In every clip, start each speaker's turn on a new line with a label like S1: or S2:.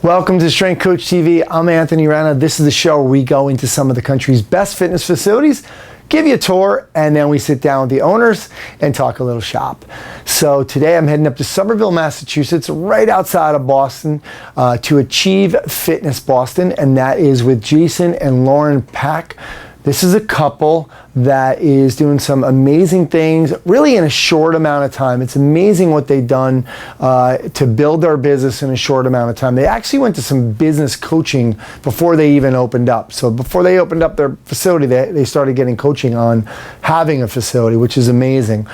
S1: Welcome to Strength Coach TV. I'm Anthony Renna. This is the show where we go into some of the country's best fitness facilities, give you a tour, and then we sit down with the owners and talk a little shop. So today I'm heading up to Somerville, Massachusetts, right outside of Boston, to Achieve Fitness Boston, and that is with Jason and Lauren Pak. This is a couple that is doing some amazing things really in a short amount of time. It's amazing what they've done to build their business in a short amount of time. They actually went to some business coaching before they even opened up. So before they opened up their facility, they started getting coaching on having a facility, which is amazing.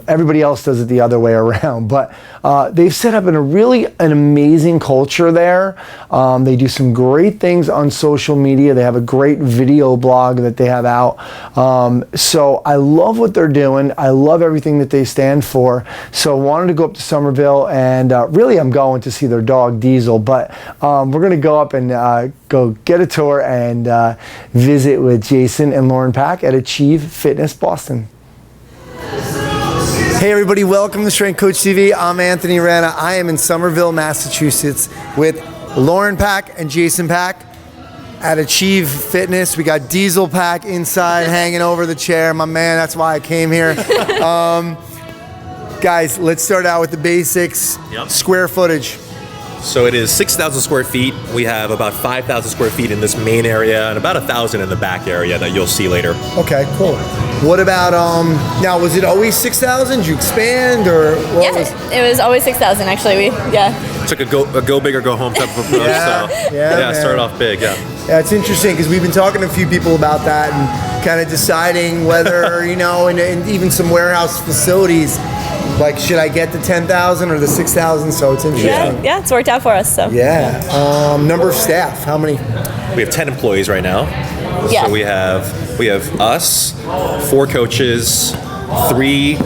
S1: Everybody else does it the other way around, but they've set up an amazing culture there. They do some great things on social media. They have a great video blog that they have out. So I love what they're doing. I love everything that they stand for. So I wanted to go up to Somerville, and really I'm going to see their dog Diesel, but we're going to go up and go get a tour and visit with Jason and Lauren Pak at Achieve Fitness Boston. Hey everybody, welcome to Strength Coach TV. I'm Anthony Renna. I am in Somerville, Massachusetts with Lauren Pak and Jason Pak at Achieve Fitness. We got Diesel Pak inside hanging over the chair. My man, that's why I came here. Guys, let's start out with the basics.
S2: Yep.
S1: Square footage.
S2: So it is 6,000 square feet. We have about 5,000 square feet in this main area and about 1,000 in the back area that you'll see later.
S1: Okay, cool. What about, now was it always 6,000? Did you expand or?
S3: It was always 6,000 actually.
S2: Took a go big or go home type of approach.
S1: Yeah,
S2: started off big, yeah.
S1: Yeah, it's interesting because we've been talking to a few people about that and kind of deciding whether, and even some warehouse facilities, like should I get the 10,000 or the 6,000? So it's interesting.
S3: Yeah, it's worked out for us. So
S1: yeah. Number of staff, how many?
S2: We have 10 employees right now.
S3: Yeah.
S2: So we have us, 4 coaches, 3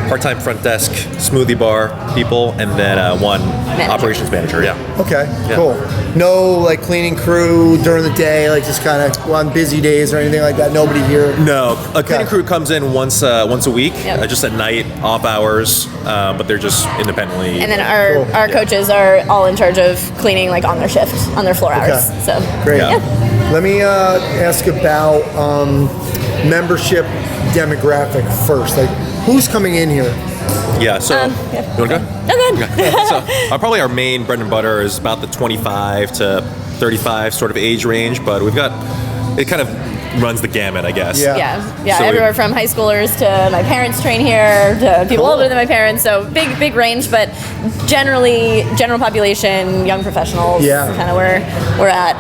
S2: part-time front desk smoothie bar people, and then 1 operations manager. Yeah.
S1: Okay. Yeah. Cool. No like cleaning crew during the day, like just kind of on busy days or anything like that. Nobody here.
S2: No, a cleaning crew comes in once a week,
S3: Yep.
S2: just at night, off hours, but they're just independently.
S3: And then our coaches are all in charge of cleaning like on their shift, on their floor hours. So
S1: great.
S2: Yeah.
S1: Let me ask about membership demographic first. Like, who's coming in here?
S2: Yeah, so you want to go?
S3: No, good.
S2: Okay. So probably our main bread and butter is about the 25 to 35 sort of age range, but it kind of runs the gamut, I guess.
S3: Yeah.
S2: So
S3: everywhere from high schoolers to my parents train here to people older than my parents. So big range, but generally general population, young professionals, kind of where we're at.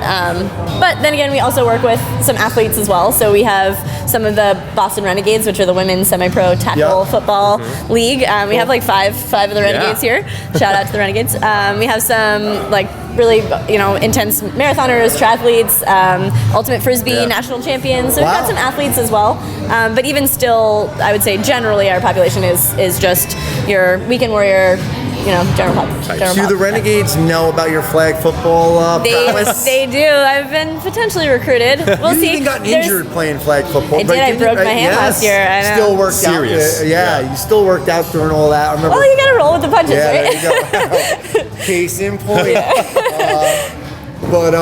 S3: But then again, we also work with some athletes as well. So we have some of the Boston Renegades, which are the women's semi-pro tackle football league. We have like five of the Renegades here. Shout out to the Renegades. We have some like really intense marathoners, triathletes, ultimate frisbee national champions. So we've got some athletes as well. But even still, I would say generally our population is just your weekend warrior, general population.
S1: Do the Renegades know about your flag football prowess?
S3: They do. I've been potentially recruited. We'll see.
S1: You even got injured playing flag football.
S3: I did. I broke my hand last year. I know.
S1: Still worked out. You still worked out during all that. I remember.
S3: Well, you got to roll with the punches, right?
S1: There you go. Case in point. But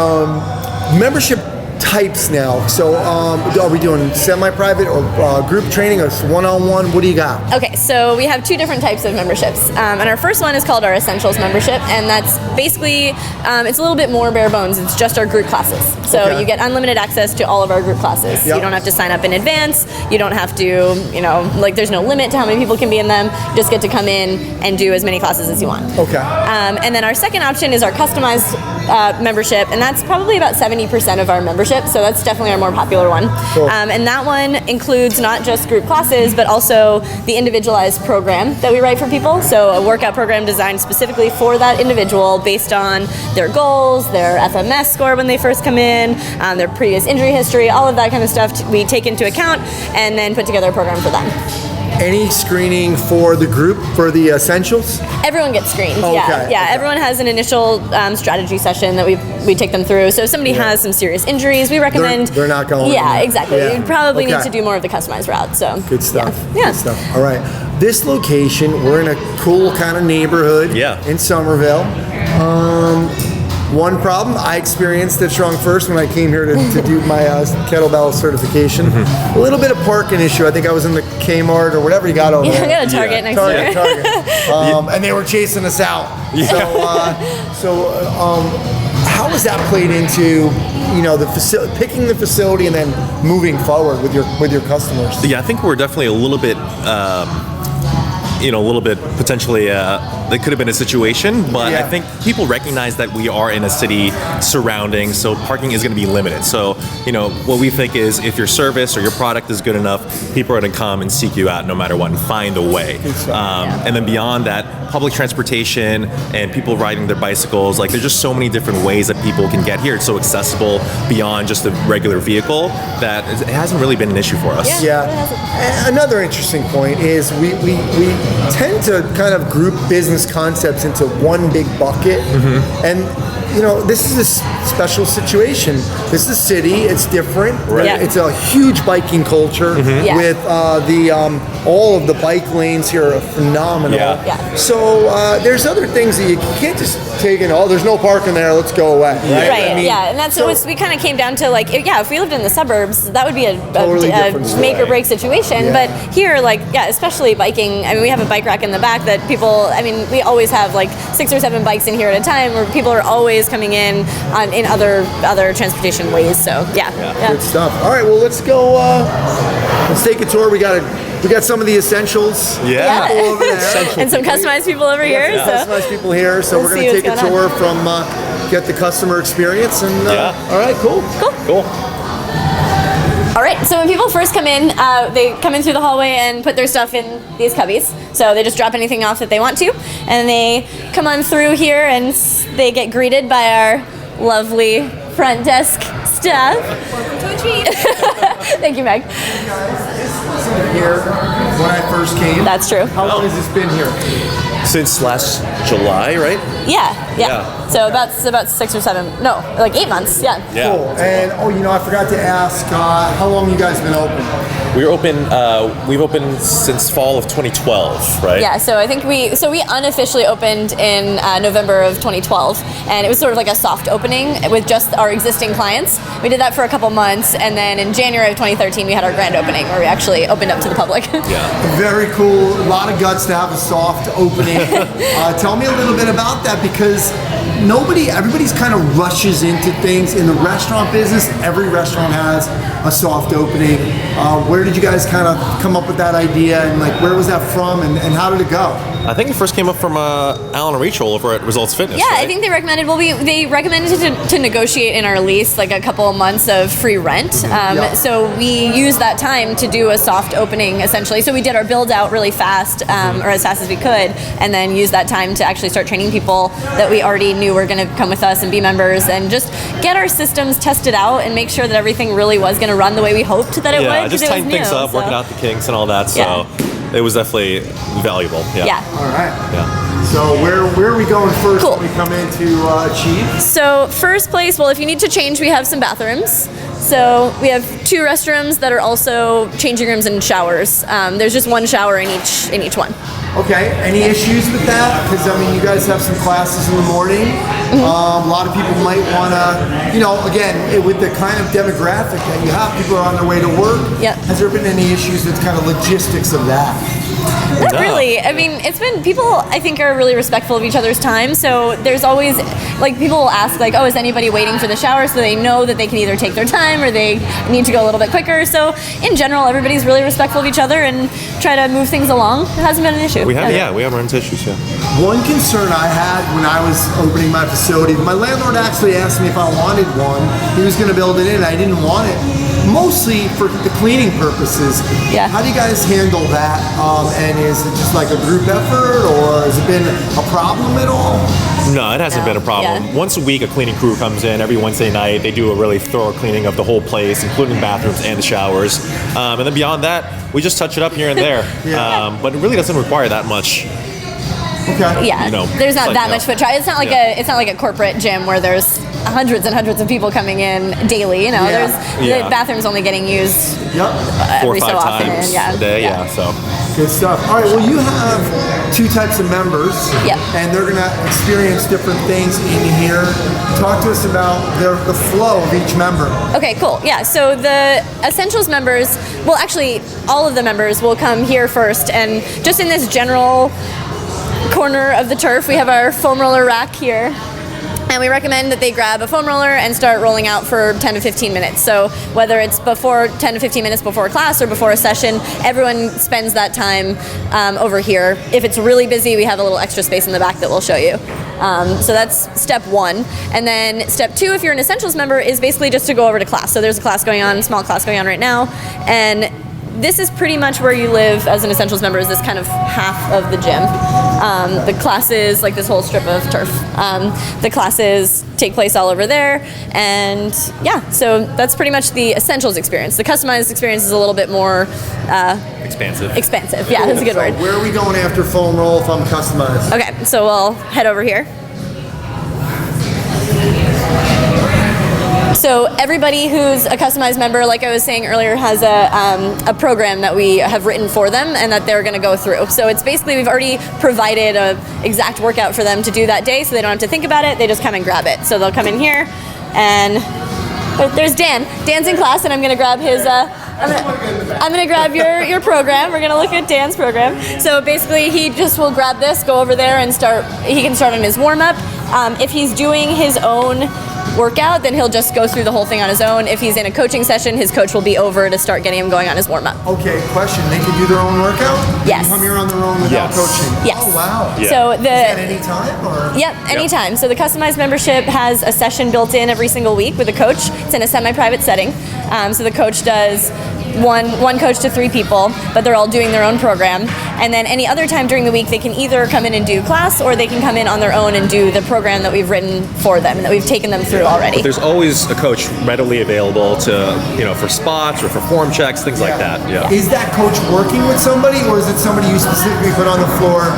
S1: membership types now. So are we doing semi-private or group training or one-on-one? What do you got?
S3: Okay, so we have 2 different types of memberships. And our first one is called our Essentials membership, and that's basically, it's a little bit more bare bones. It's just our group classes. So you get unlimited access to all of our group classes. You don't have to sign up in advance. You don't have to, there's no limit to how many people can be in them. You just get to come in and do as many classes as you want.
S1: Okay.
S3: And then our second option is our customized membership, and that's probably about 70% of our membership. So that's definitely our more popular one.
S1: Cool.
S3: And that one includes not just group classes, but also the individualized program that we write for people. So a workout program designed specifically for that individual based on their goals, their FMS score when they first come in, their previous injury history, all of that kind of stuff we take into account and then put together a program for them.
S1: Any screening for the group, for the essentials?
S3: Everyone gets screened,
S1: Okay.
S3: Everyone has an initial strategy session that we take them through. So if somebody has some serious injuries, we recommend...
S1: They're not going...
S3: Yeah, exactly. You probably need to do more of the customized route. So
S1: good stuff.
S3: Yeah.
S1: Good stuff. All right. This location, we're in a cool kind of neighborhood in Somerville. one problem I experienced at Strong First when I came here to do my kettlebell certification. A little bit of parking issue. I think I was in the Kmart or whatever you got over there.
S3: I got a Target next door.
S1: Target. And they were chasing us out. So how has that played into the picking the facility and then moving forward with your customers?
S2: Yeah, I think we're definitely a little bit. Potentially, that could have been a situation, but I think people recognize that we are in a city surrounding, so parking is going to be limited. So, what we think is if your service or your product is good enough, people are going to come and seek you out no matter what and find a way. And then beyond that, public transportation and people riding their bicycles, like there's just so many different ways that people can get here. It's so accessible beyond just a regular vehicle that it hasn't really been an issue for us.
S1: Another interesting point is we tend to kind of group business concepts into one big bucket, and this is a special situation. This is a city; it's different. It's a huge biking culture with all of the bike lanes here are phenomenal. So there's other things that you can't just take in. Oh, there's no parking there. Let's go away.
S3: And that's what we kind of came down to. Like, if we lived in the suburbs, that would be a make or break situation. But here, especially biking. I mean, we have a bike rack in the back that people. I mean, we always have like 6 or 7 bikes in here at a time, where people are always coming in other transportation ways. So
S1: good stuff. All right, well, let's go. Let's take a tour. We got some of the essentials. Over there.
S3: And some customized people over here.
S1: Customized people here. So we're going to take a tour from get the customer experience. And all right, cool.
S3: All right, so when people first come in, they come in through the hallway and put their stuff in these cubbies. So they just drop anything off that they want to. And they come on through here and they get greeted by our lovely front desk staff.
S4: Welcome to a treat.
S3: Thank you, Meg.
S1: This wasn't here when I first came.
S3: That's true.
S1: How long has this been here?
S2: Since last July, right?
S3: Yeah. So about 6 or 7, no, like 8 months. Yeah.
S1: Cool. And I forgot to ask, how long you guys been open?
S2: We're open. We've opened since fall of 2012, right?
S3: Yeah. So I think we unofficially opened in November of 2012, and it was sort of like a soft opening with just our existing clients. We did that for a couple months, and then in January of 2013 we had our grand opening where we actually opened up to the public.
S1: Very cool. A lot of guts to have a soft opening. Tell me a little bit about that, because everybody's kind of rushes into things in the restaurant business. Every restaurant has a soft opening. Where did you guys kind of come up with that idea, and where was that from, and how did it go?
S2: I think it first came up from Alan and Rachel over at Results Fitness.
S3: I think they recommended. Well, they recommended to negotiate in our lease like a couple of months of free rent. So we used that time to do a soft opening essentially. So we did our build out really fast, or as fast as we could, and then use that time to actually start training people that we already knew were going to come with us and be members, and just get our systems tested out and make sure that everything really was going to run the way we hoped that it would.
S2: Just tighten things up, working out the kinks and all that. So it was definitely valuable.
S1: All right. So where are we going first when we come into Achieve?
S3: So first place, well, if you need to change, we have some bathrooms. So we have 2 restrooms that are also changing rooms and showers. There's just 1 shower in each one.
S1: Okay. Any issues with that? Because you guys have some classes in the morning. A lot of people might want to, again, with the kind of demographic that you have, people are on their way to work. Has there been any issues with kind of logistics of that?
S3: Not really. I mean, it's been, people I think are really respectful of each other's time. So there's always, people will ask is anybody waiting for the shower, so they know that they can either take their time or they need to go a little bit quicker. So in general, everybody's really respectful of each other and try to move things along. It hasn't been an issue.
S2: We have run into issues,
S1: One concern I had when I was opening my facility, my landlord actually asked me if I wanted one. He was going to build it in, I didn't want it. Mostly for the cleaning purposes. How do you guys handle that? And is it just like a group effort, or has it been a problem at all?
S2: No, it hasn't been a problem. Once a week, a cleaning crew comes in every Wednesday night. They do a really thorough cleaning of the whole place, including the bathrooms and the showers. And then beyond that, we just touch it up here and there. But it really doesn't require that much.
S3: There's not that much foot traffic. It's not like a corporate gym where there's hundreds and hundreds of people coming in daily. The bathrooms only getting used
S2: 4 or 5 times a day. So
S1: Good stuff. All right, well, you have two types of members, and they're going to experience different things in here. Talk to us about the flow of each member.
S3: Okay, cool. Yeah, so the Essentials members, well, actually, all of the members will come here first, and just in this general corner of the turf, we have our foam roller rack here. And we recommend that they grab a foam roller and start rolling out for 10 to 15 minutes. So whether it's before 10 to 15 minutes before a class or before a session, everyone spends that time over here. If it's really busy, we have a little extra space in the back that we'll show you. So that's step one. And then step two, if you're an Essentials member, is basically just to go over to class. So there's a class going on, small class going on right now. And this is pretty much where you live as an Essentials member, is this kind of half of the gym. The classes, like this whole strip of turf. The classes take place all over there, and yeah, so that's pretty much the Essentials experience. The customized experience is a little bit more
S2: expansive.
S3: Expansive, yeah, that's a good word.
S1: Where are we going after foam roll if I'm customized?
S3: Okay, so we'll head over here. So everybody who's a customized member, like I was saying earlier, has a program that we have written for them and that they're going to go through. So it's basically, we've already provided an exact workout for them to do that day, so they don't have to think about it. They just come and grab it. So they'll come in here, and there's Dan. Dan's in class, and I'm going to grab his. I'm gonna grab your program. We're gonna look at Dan's program. So basically, he just will grab this, go over there, and start. He can start on his warm up. If he's doing his own workout, then he'll just go through the whole thing on his own. If he's in a coaching session, his coach will be over to start getting him going on his warm up.
S1: Okay, question: they can do their own workout?
S3: Yes.
S1: They can come here on their own without coaching?
S3: Yes.
S1: Oh wow.
S2: Yeah.
S3: So
S1: is that any time or?
S3: Yep, anytime. So the customized membership has a session built in every single week with a coach. It's in a semi-private setting. So the coach does one coach to 3 people, but they're all doing their own program. And then any other time during the week, they can either come in and do class, or they can come in on their own and do the program that we've written for them and that we've taken them through already.
S2: But there's always a coach readily available to, for spots or for form checks, things like that. Yeah.
S1: Is that coach working with somebody, or is it somebody you specifically put on the floor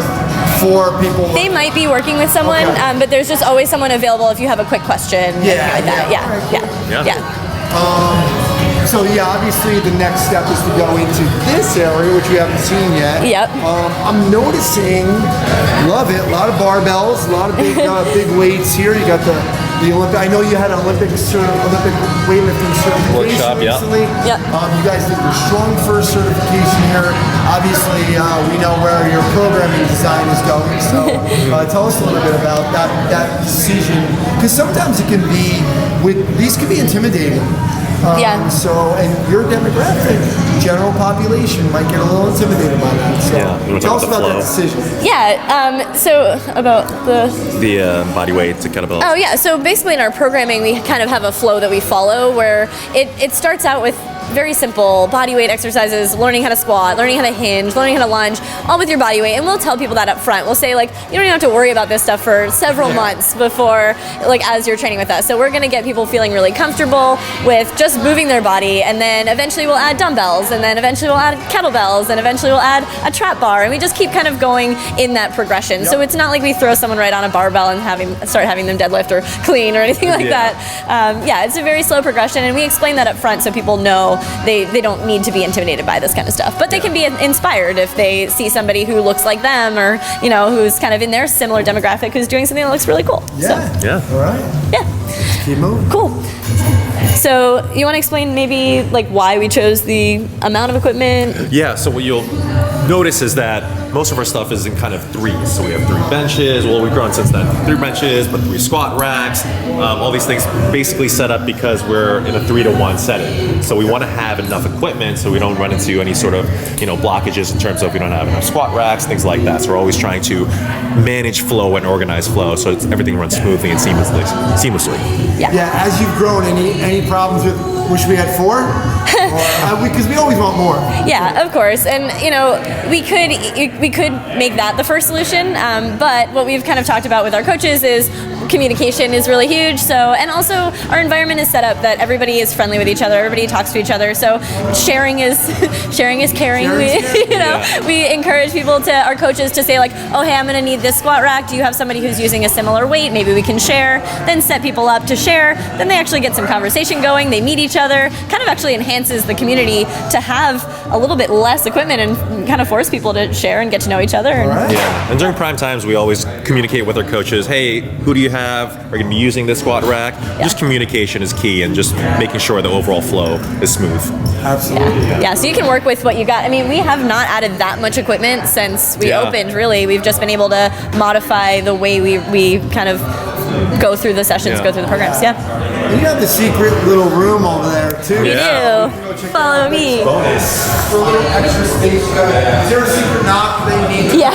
S1: for people?
S3: They might be working with someone, but there's just always someone available if you have a quick question.
S1: Yeah,
S3: like that.
S1: Yeah. So obviously the next step is to go into this area, which we haven't seen yet.
S3: Yep.
S1: I'm noticing, love it, a lot of barbells, a lot of big weights here. You got the Olympic. I know you had an Olympic weightlifting certification recently.
S3: Yep.
S1: You guys did your Strong First certification here. Obviously, we know where your programming design is going. So tell us a little bit about that decision, because sometimes it can be these can be intimidating. So, and your demographic, general population, might get a little intimidated by that. So, tell us about that decision.
S3: So about
S2: the body weight to kettlebell.
S3: Oh yeah. So basically, in our programming, we kind of have a flow that we follow where it starts out with very simple body weight exercises, learning how to squat, learning how to hinge, learning how to lunge, all with your body weight. And we'll tell people that up front. We'll say, you don't even have to worry about this stuff for several months before, as you're training with us. So we're going to get people feeling really comfortable with just moving their body, and then eventually we'll add dumbbells, and then eventually we'll add kettlebells, and eventually we'll add a trap bar, and we just keep kind of going in that progression. So it's not like we throw someone right on a barbell and start having them deadlift or clean or anything like that. It's a very slow progression, and we explain that up front so people know they don't need to be intimidated by this kind of stuff, but they can be inspired if they see somebody who looks like them, or who's kind of in their similar demographic, who's doing something that looks really cool.
S1: All right. Keep moving.
S3: Cool. So you want to explain maybe why we chose the amount of equipment?
S2: Yeah, so what you'll notice is that most of our stuff is in kind of 3s. So we have 3 benches. Well, we've grown since then. 3 benches, but 3 squat racks. All these things basically set up because we're in a 3-to-1 setting. So we want to have enough equipment so we don't run into any sort of blockages in terms of we don't have enough squat racks, things like that. So we're always trying to manage flow and organize flow so everything runs smoothly and seamlessly.
S1: Yeah. As you've grown, any problems with wish we had 4? Because we always want more.
S3: Yeah, of course. And we could make that the first solution, but what we've kind of talked about with our coaches is communication is really huge. So, and also our environment is set up that everybody is friendly with each other, everybody talks to each other. So sharing is caring. We encourage our coaches to say oh, hey, I'm going to need this squat rack. Do you have somebody who's using a similar weight? Maybe we can share. Then set people up to share. Then they actually get some conversation going. They meet each other. Kind of actually enhances encourages the community to have a little bit less equipment and kind of force people to share and get to know each other.
S2: Yeah, and during prime times, we always communicate with our coaches, hey, who do you have? Are you going to be using this squat rack? Just communication is key, and just making sure the overall flow is smooth.
S1: Absolutely.
S3: Yeah, so you can work with what you got. I mean, we have not added that much equipment since we opened, really. We've just been able to modify the way we kind of go through the sessions, go through the programs,
S1: And you have the secret little room over there, too.
S3: We do. Follow me.
S1: Bonus. For a little extra space. Is there a secret knock that you need?
S3: Yeah.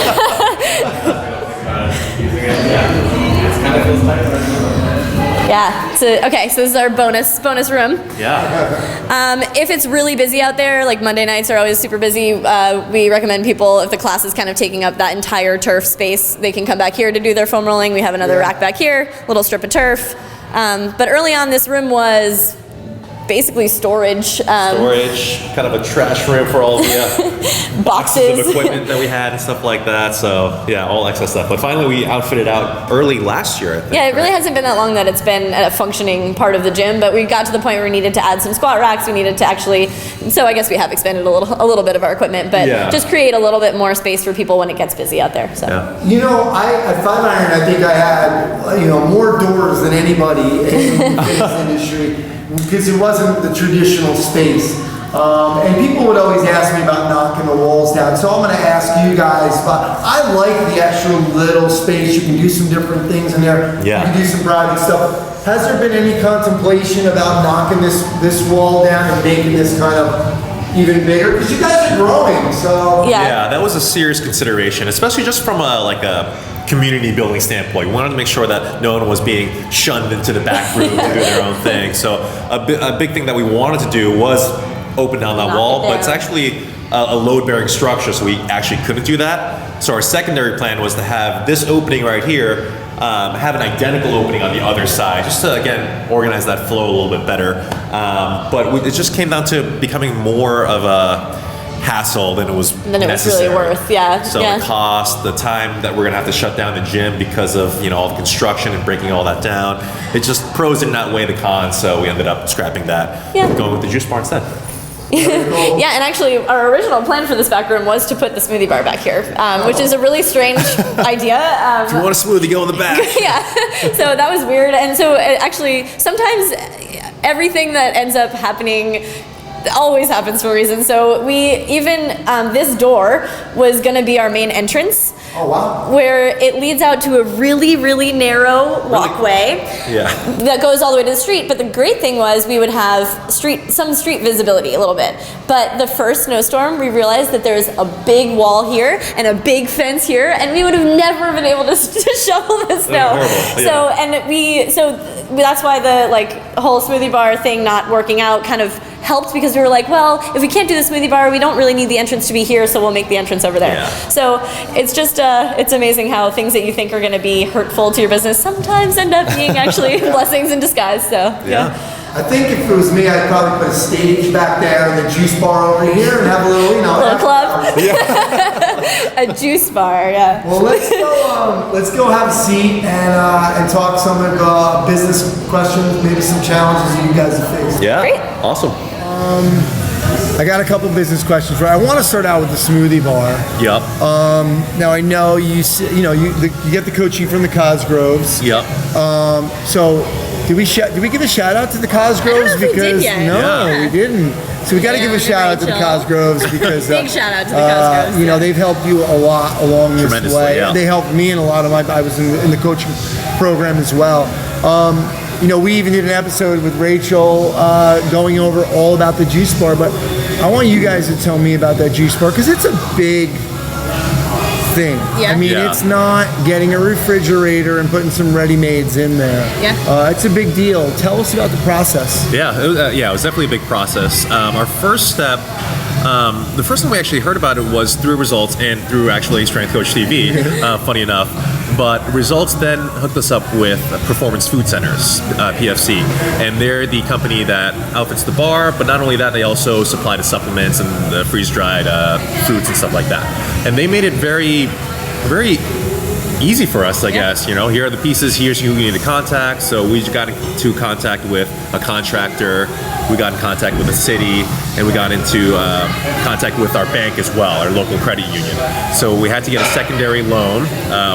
S3: So this is our bonus room. If it's really busy out there, like Monday nights are always super busy, we recommend people, if the class is kind of taking up that entire turf space, they can come back here to do their foam rolling. We have another rack back here, little strip of turf. But early on, this room was basically storage.
S2: Kind of a trash room for all the boxes of equipment that we had and stuff like that. So yeah, all excess stuff. But finally, we outfitted out early last year, I think.
S3: Yeah, it really hasn't been that long that it's been a functioning part of the gym, but we got to the point where we needed to add some squat racks. We needed to actually, so I guess we have expanded a little bit of our equipment, but just create a little bit more space for people when it gets busy out there. So.
S1: You know, at 5 Iron, I think I had more doors than anybody in the fitness industry, because it wasn't the traditional space. And people would always ask me about knocking the walls down. So I'm going to ask you guys about, I like the extra little space. You can do some different things in there. You can do some private stuff. Has there been any contemplation about knocking this wall down and making this kind of even bigger? Because you guys are growing, so.
S2: Yeah, that was a serious consideration, especially just from a community building standpoint. We wanted to make sure that no one was being shunned into the back room to do their own thing. So a big thing that we wanted to do was open down that wall, but it's actually a load-bearing structure, so we actually couldn't do that. So our secondary plan was to have this opening right here, have an identical opening on the other side, just to, again, organize that flow a little bit better. But it just came down to becoming more of a hassle than it was necessary.
S3: Really worth.
S2: So the cost, the time that we're gonna have to shut down the gym because of all the construction and breaking all that down, it just pros did not weigh the cons, so we ended up scrapping that, going with the juice bar instead.
S3: Yeah, and actually our original plan for this back room was to put the smoothie bar back here, which is a really strange idea.
S2: If you want a smoothie, go in the back.
S3: So that was weird, and so actually sometimes everything that ends up happening always happens for a reason. So we even, this door was gonna be our main entrance.
S1: Oh, wow.
S3: Where it leads out to a really, really narrow walkway that goes all the way to the street. But the great thing was we would have some street visibility a little bit. But the first snowstorm, we realized that there's a big wall here and a big fence here, and we would have never been able to shovel the snow. So that's why the whole smoothie bar thing not working out kind of helped, because we were like, well, if we can't do the smoothie bar, we don't really need the entrance to be here, so we'll make the entrance over there. So it's just it's amazing how things that you think are going to be hurtful to your business sometimes end up being actually blessings in disguise. So
S1: I think if it was me, I'd probably put a stage back there and the juice bar over here and have a little,
S3: little club. A juice bar,
S1: Well, let's go have a seat and talk some of the business questions, maybe some challenges that you guys have faced.
S3: Great.
S2: Awesome.
S1: I got a couple business questions. I want to start out with the smoothie bar. Now I know you get the coaching from the Cosgroves. So did we give a shout out to the Cosgroves? Because we didn't. So we got to give a shout out to the Cosgroves, because
S3: big shout out to the Cosgroves.
S1: They've helped you a lot along this way. They helped me in a lot of I was in the coaching program as well. We even did an episode with Rachel going over all about the juice bar, but I want you guys to tell me about that juice bar, because it's a big thing. It's not getting a refrigerator and putting some ready-mades in there. It's a big deal. Tell us about the process.
S2: It was definitely a big process. Our first step, the first time we actually heard about it was through Results and through actually Strength Coach TV, funny enough. But Results then hooked us up with Performance Food Centers, PFC, and they're the company that outfits the bar, but not only that, they also supply the supplements and the freeze-dried fruits and stuff like that. And they made it very, very easy for us, I guess. You know, here are the pieces, here's who you need to contact. So we got into contact with a contractor, we got in contact with the city, and we got into contact with our bank as well, our local credit union. So we had to get a secondary loan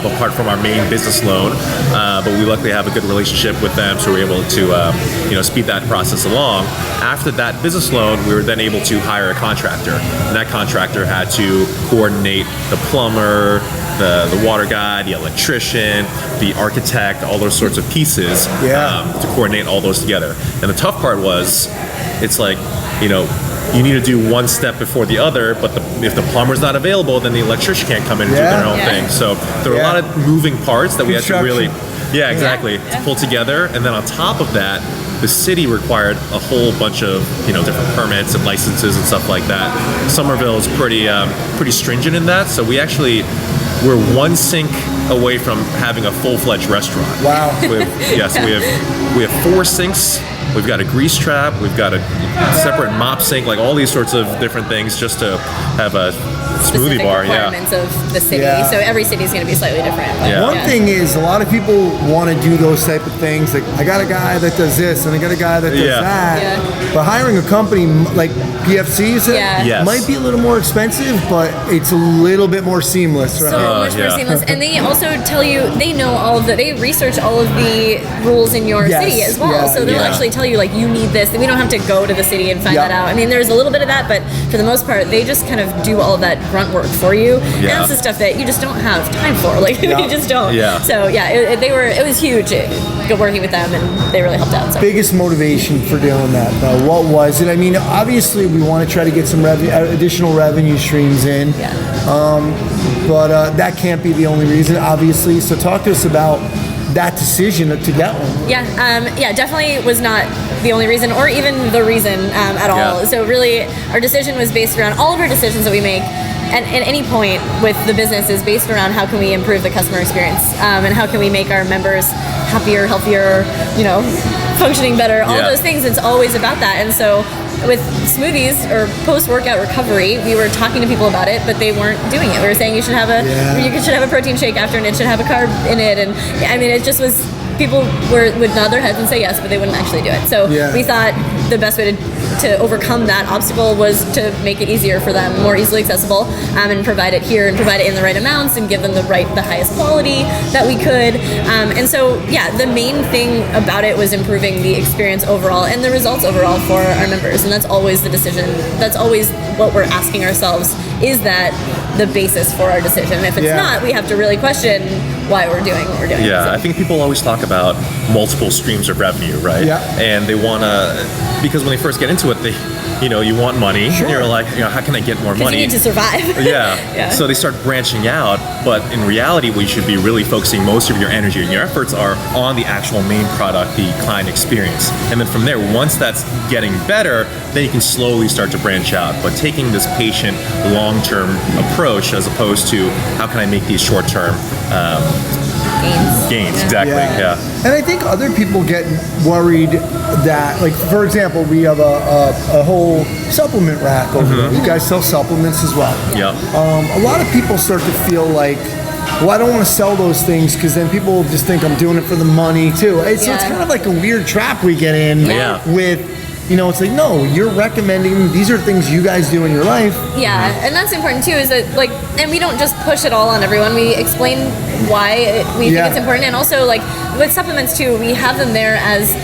S2: apart from our main business loan, but we luckily have a good relationship with them, so we were able to speed that process along. After that business loan, we were then able to hire a contractor, and that contractor had to coordinate the plumber, the water guy, the electrician, the architect, all those sorts of pieces to coordinate all those together. And the tough part was, it's like, you need to do one step before the other, but if the plumber's not available, then the electrician can't come in and do their own thing. So there were a lot of moving parts that we had to really, to pull together. And then on top of that, the city required a whole bunch of different permits and licenses and stuff like that. Somerville is pretty stringent in that, so we're one sink away from having a full-fledged restaurant.
S1: Wow.
S2: We have 4 sinks. We've got a grease trap. We've got a separate mop sink, like all these sorts of different things just to have a smoothie bar.
S3: Requirements of the city. So every city is going to be slightly different.
S1: One thing is, a lot of people want to do those type of things. Like, I got a guy that does this, and I got a guy that does that. But hiring a company like PFC, might be a little more expensive, but it's a little bit more seamless, right?
S3: So much more seamless. And they also tell you, they know they research all of the rules in your city as well. So they'll actually tell you, like, you need this. We don't have to go to the city and find that out. I mean, there's a little bit of that, but for the most part, they just kind of do all of that grunt work for you. And that's the stuff that you just don't have time for. Like, you just don't. So, it was huge working with them, and they really helped out. So.
S1: Biggest motivation for doing that, though, what was it? I mean, obviously, we want to try to get some additional revenue streams in. But that can't be the only reason, obviously. So talk to us about that decision to get one.
S3: Definitely was not the only reason, or even the reason at all. So really, our decision was based around all of our decisions that we make. And at any point with the business is based around how can we improve the customer experience, and how can we make our members happier, healthier, functioning better, all those things. It's always about that. And so with smoothies or post-workout recovery, we were talking to people about it, but they weren't doing it. We were saying you should have a protein shake after, and it should have a carb in it. And I mean, it just was, people would nod their heads and say yes, but they wouldn't actually do it. So we thought the best way to overcome that obstacle was to make it easier for them, more easily accessible, and provide it here and provide it in the right amounts and give them the highest quality that we could. And so, the main thing about it was improving the experience overall and the results overall for our members. And that's always the decision. That's always what we're asking ourselves. Is that the basis for our decision? If it's not, we have to really question why we're doing what we're doing.
S2: I think people always talk about multiple streams of revenue, right? And they want to, because when they first get into it, you want money. And you're like, how can I get more money?
S3: You need to survive.
S2: So they start branching out, but in reality, we should be really focusing most of your energy and your efforts are on the actual main product, the client experience. And then from there, once that's getting better, then you can slowly start to branch out. But taking this patient, long-term approach as opposed to how can I make these short-term gains, exactly.
S1: And I think other people get worried that, like, for example, we have a whole supplement rack over there. You guys sell supplements as well. A lot of people start to feel like, well, I don't want to sell those things because then people just think I'm doing it for the money too. So it's kind of like a weird trap we get in with. It's like, no, you're recommending, these are things you guys do in your life.
S3: And that's important too, is that, like, and we don't just push it all on everyone. We explain why we think it's important. And also, like, with supplements too, we have them there as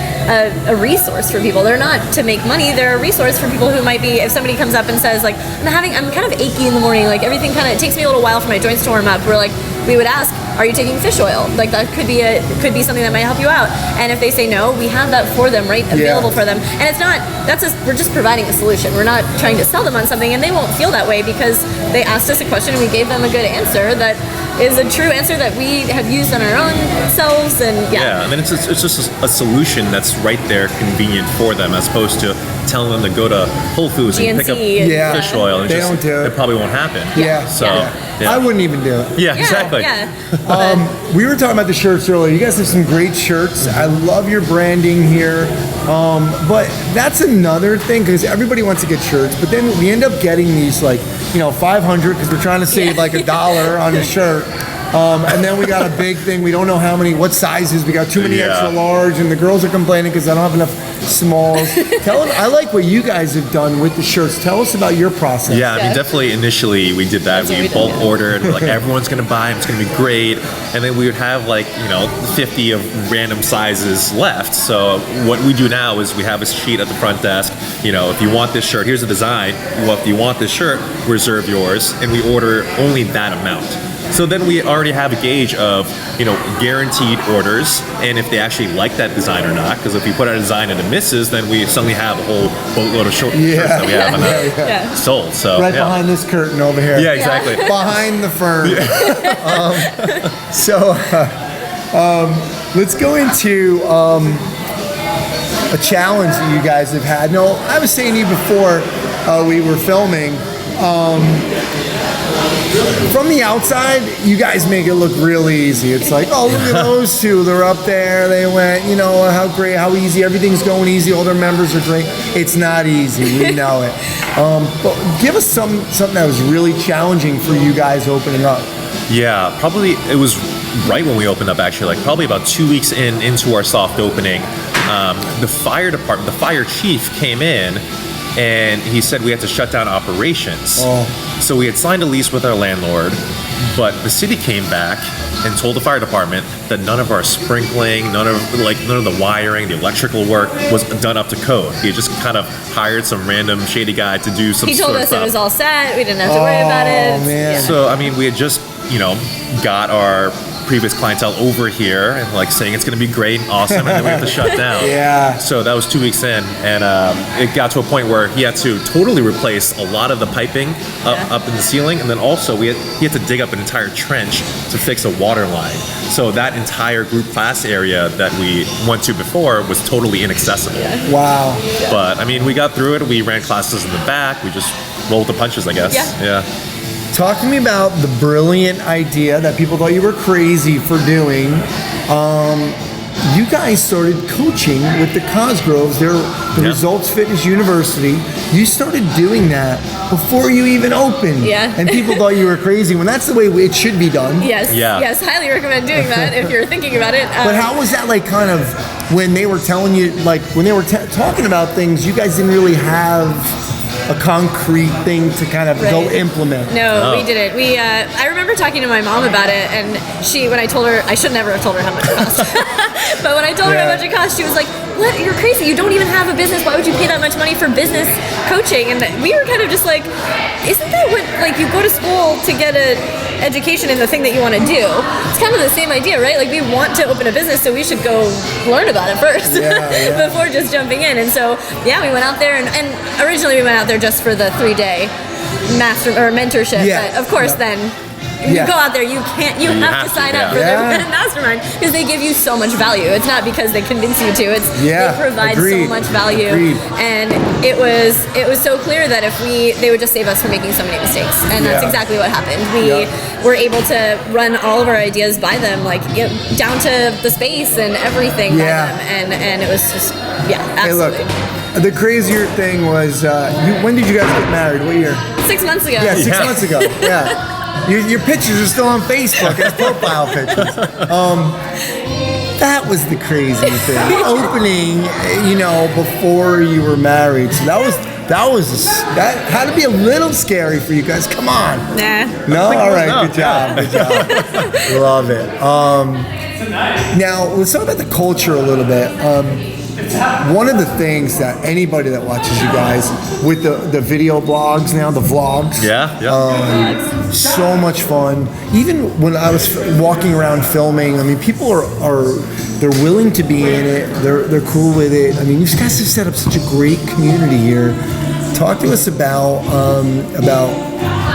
S3: a resource for people. They're not to make money. They're a resource for people who might be, if somebody comes up and says, like, I'm kind of achy in the morning, like, everything kind of, it takes me a little while for my joints to warm up. We would ask, are you taking fish oil? Like, that could be something that might help you out. And if they say no, we have that for them, right, available for them. And it's not, we're just providing a solution. We're not trying to sell them on something, and they won't feel that way because they asked us a question and we gave them a good answer that is a true answer that we have used on our own selves. And
S2: and then it's just a solution that's right there, convenient for them, as opposed to telling them to go to Whole Foods and pick up fish oil. And
S1: don't do it.
S2: It probably won't happen.
S1: I wouldn't even do it.
S2: Exactly.
S1: We were talking about the shirts earlier. You guys have some great shirts. I love your branding here. But that's another thing, because everybody wants to get shirts, but then we end up getting these, like, 500 because we're trying to save like $1 on a shirt. And then we got a big thing. We don't know what sizes. We got too many extra large, and the girls are complaining because I don't have enough smalls. Tell them, I like what you guys have done with the shirts. Tell us about your process.
S2: Yeah, I mean, definitely initially we did that. We bulk ordered. We're like, everyone's going to buy them. It's going to be great. And then we would have 50 of random sizes left. So what we do now is we have a sheet at the front desk. If you want this shirt, here's the design. Well, if you want this shirt, reserve yours. And we order only that amount. So then we already have a gauge of, guaranteed orders, and if they actually like that design or not. Because if we put out a design and it misses, then we suddenly have a whole boatload of shirts that we have sold. So
S1: behind this curtain over here.
S2: Yeah, exactly.
S1: Behind the fern. Let's go into a challenge that you guys have had. No, I was saying to you before we were filming. From the outside, you guys make it look really easy. It's like, oh, look at those two. They're up there. They went, how great, how easy. Everything's going easy. All their members are great. It's not easy. We know it. But give us something that was really challenging for you guys opening up.
S2: Yeah, probably it was right when we opened up, actually, probably about 2 weeks into our soft opening. The fire department, the fire chief came in, and he said we had to shut down operations. So we had signed a lease with our landlord, but the city came back and told the fire department that none of our sprinkling, none of the wiring, the electrical work was done up to code. He had just kind of hired some random shady guy to do some.
S3: He told us
S2: stuff.
S3: It was all set. We didn't have to worry about it.
S1: Man.
S3: Yeah.
S2: So I mean, we had just got our previous clientele over here and saying it's going to be great and awesome, and then we have to shut down.
S1: Yeah.
S2: So that was 2 weeks in, and it got to a point where he had to totally replace a lot of the piping up in the ceiling, and then also he had to dig up an entire trench to fix a water line. So that entire group class area that we went to before was totally inaccessible.
S3: Yeah.
S1: Wow.
S3: Yeah.
S2: But I mean, we got through it. We ran classes in the back. We just rolled the punches, I guess. Yeah.
S1: Talk to me about the brilliant idea that people thought you were crazy for doing. You guys started coaching with the Cosgroves, the Results Fitness University. You started doing that before you even opened.
S3: Yeah.
S1: And people thought you were crazy when that's the way it should be done.
S3: Yes.
S2: Yeah.
S3: Yes. Highly recommend doing that if you're thinking about it.
S1: But how was that kind of when they were telling you, when they were talking about things, you guys didn't really have a concrete thing to kind of go implement?
S3: No, we didn't. I remember talking to my mom about it, and when I told her, I should never have told her how much it cost. But when I told her how much it cost, she was like, "What? You're crazy. You don't even have a business. Why would you pay that much money for business coaching?" And we were kind of just like, isn't that what, you go to school to get an education in the thing that you want to do? It's kind of the same idea, right? We want to open a business, so we should go learn about it first before just jumping in. And so, we went out there, and originally we went out there just for the 3-day mentorship.
S1: Yeah.
S3: But of course, then you go out there, you have to sign up for their mastermind because they give you so much value. It's not because they convince you to. It's they provide so much value. And it was so clear that they would just save us from making so many mistakes. And that's exactly what happened. We were able to run all of our ideas by them, down to the space and everything by them. And it was just absolutely.
S1: Hey, look. The crazier thing was, when did you guys get married? What year?
S3: 6 months ago.
S1: Yeah, 6 months ago. Yeah. Your pictures are still on Facebook as profile pictures. That was the crazy thing. Opening, before you were married. So that had to be a little scary for you guys. Come on.
S3: Nah.
S1: No? All right. Good job. Love it. Now, let's talk about the culture a little bit. One of the things that anybody that watches you guys with the video blogs now, the vlogs, so much fun. Even when I was walking around filming, I mean, people they're willing to be in it. They're cool with it. I mean, you guys have set up such a great community here. Talk to us about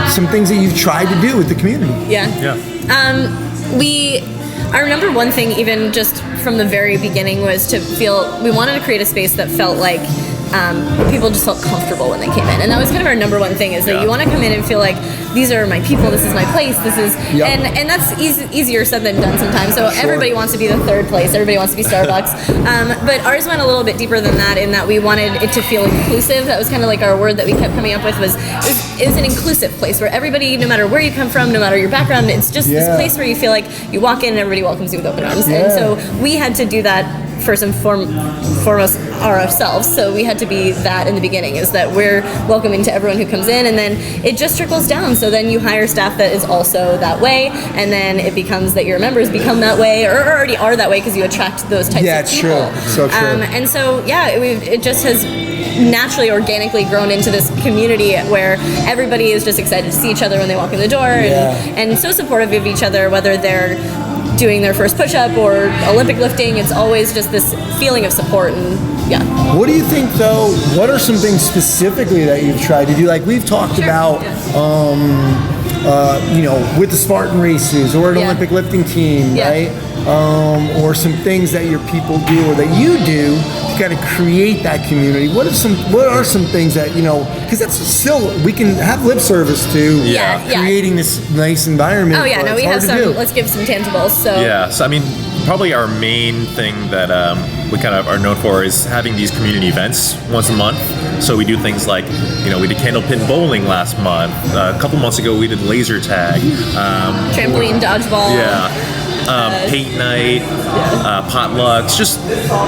S1: some things that you've tried to do with the community.
S3: Our number one thing, even just from the very beginning, was to feel we wanted to create a space that felt like people just felt comfortable when they came in, and that was kind of our number one thing, is that you want to come in and feel like these are my people, this is my place, this is, and that's easier said than done sometimes. So everybody wants to be the third place, everybody wants to be Starbucks, but ours went a little bit deeper than that, in that we wanted it to feel inclusive. That was kind of like our word that we kept coming up with, was it was an inclusive place where everybody, no matter where you come from, no matter your background, it's just this place where you feel like you walk in and everybody welcomes you with open arms. And so we had to do that first and foremost ourselves. So we had to be that in the beginning, is that we're welcoming to everyone who comes in, and then it just trickles down. So then you hire staff that is also that way, and then it becomes that your members become that way, or already are that way, because you attract those types of people.
S1: Yeah, it's true. So true.
S3: And so, it just has naturally, organically grown into this community where everybody is just excited to see each other when they walk in the door, and so supportive of each other, whether they're doing their first push-up or Olympic lifting. It's always just this feeling of support. And
S1: what do you think, though? What are some things specifically that you've tried to do? Like we've talked about, with the Spartan races or an Olympic lifting team, right? Or some things that your people do or that you do to kind of create that community. What are some things that, because that's still, we can have lip service to creating this nice environment.
S3: Oh yeah, no, we have some. Let's give some tangibles.
S2: So I mean, probably our main thing that we kind of are known for is having these community events once a month. So we do things like, we did candlepin bowling last month. A couple months ago, we did laser tag.
S3: Trampoline dodgeball.
S2: Paint night, potlucks, just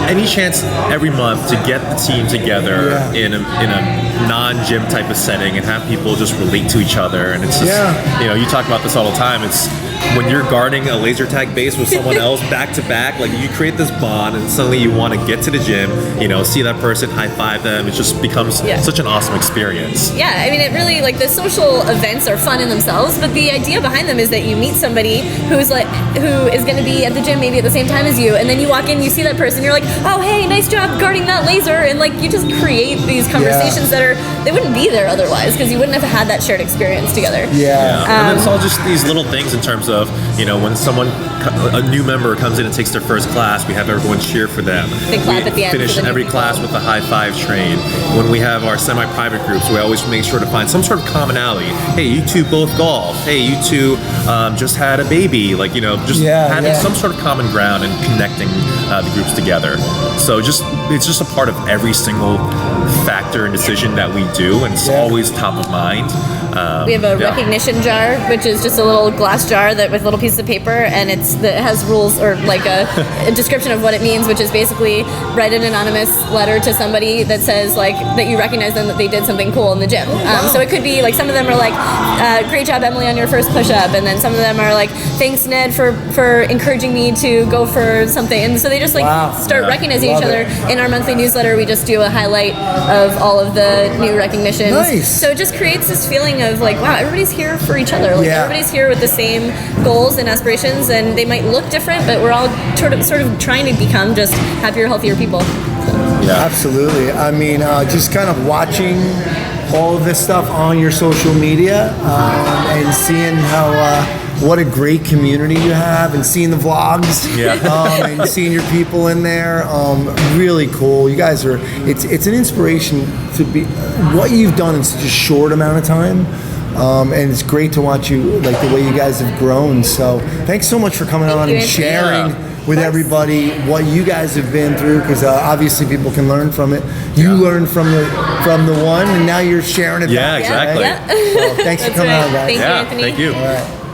S2: any chance every month to get the team together in a non-gym type of setting and have people just relate to each other. And it's just, you talk about this all the time. It's when you're guarding a laser tag base with someone else back to back, like you create this bond, and suddenly you want to get to the gym, see that person, high five them. It just becomes such an awesome experience.
S3: Yeah, I mean, it really, like, the social events are fun in themselves, but the idea behind them is that you meet somebody who is going to be at the gym maybe at the same time as you, and then you walk in, you see that person, you're like, oh hey, nice job guarding that laser, and like you just create these conversations that they wouldn't be there otherwise, because you wouldn't have had that shared experience together.
S2: And then it's all just these little things in terms of, when a new member comes in and takes their first class, we have everyone cheer for them.
S3: They clap at the end.
S2: Finish every class with a high five train. When we have our semi-private groups, we always make sure to find some sort of commonality. Hey, you two both golf. Hey, you two just had a baby. Like, having some sort of common ground and connecting the groups together. So it's just a part of every single factor and decision that we do, and it's always top of mind.
S3: We have a recognition jar, which is just a little glass jar that with little pieces of paper, and it has rules, or like a description of what it means, which is basically write an anonymous letter to somebody that says like that you recognize them, that they did something cool in the gym. So it could be like, some of them are like, great job Emily on your first push-up, and then some of them are like, thanks Ned for encouraging me to go for something, and so they just start recognizing each other. In our monthly newsletter, we just do a highlight of all of the new recognitions.
S1: Nice.
S3: So it just creates this feeling of like, wow, everybody's here for each other. Like everybody's here with the same goals and aspirations, and they might look different, but we're all sort of trying to become just happier, healthier people.
S1: Absolutely. I mean, just kind of watching all of this stuff on your social media and seeing how what a great community you have, and seeing the vlogs and seeing your people in there, really cool. You guys are, it's an inspiration to be what you've done in such a short amount of time. And it's great to watch you, like the way you guys have grown. So thanks so much for coming on and sharing with everybody what you guys have been through, because obviously people can learn from it. You learned from the one, and now you're sharing it back.
S2: Exactly.
S1: Right? Well, thanks for coming on, guys.
S3: Thank you, Anthony.
S2: Thank you.
S1: All right.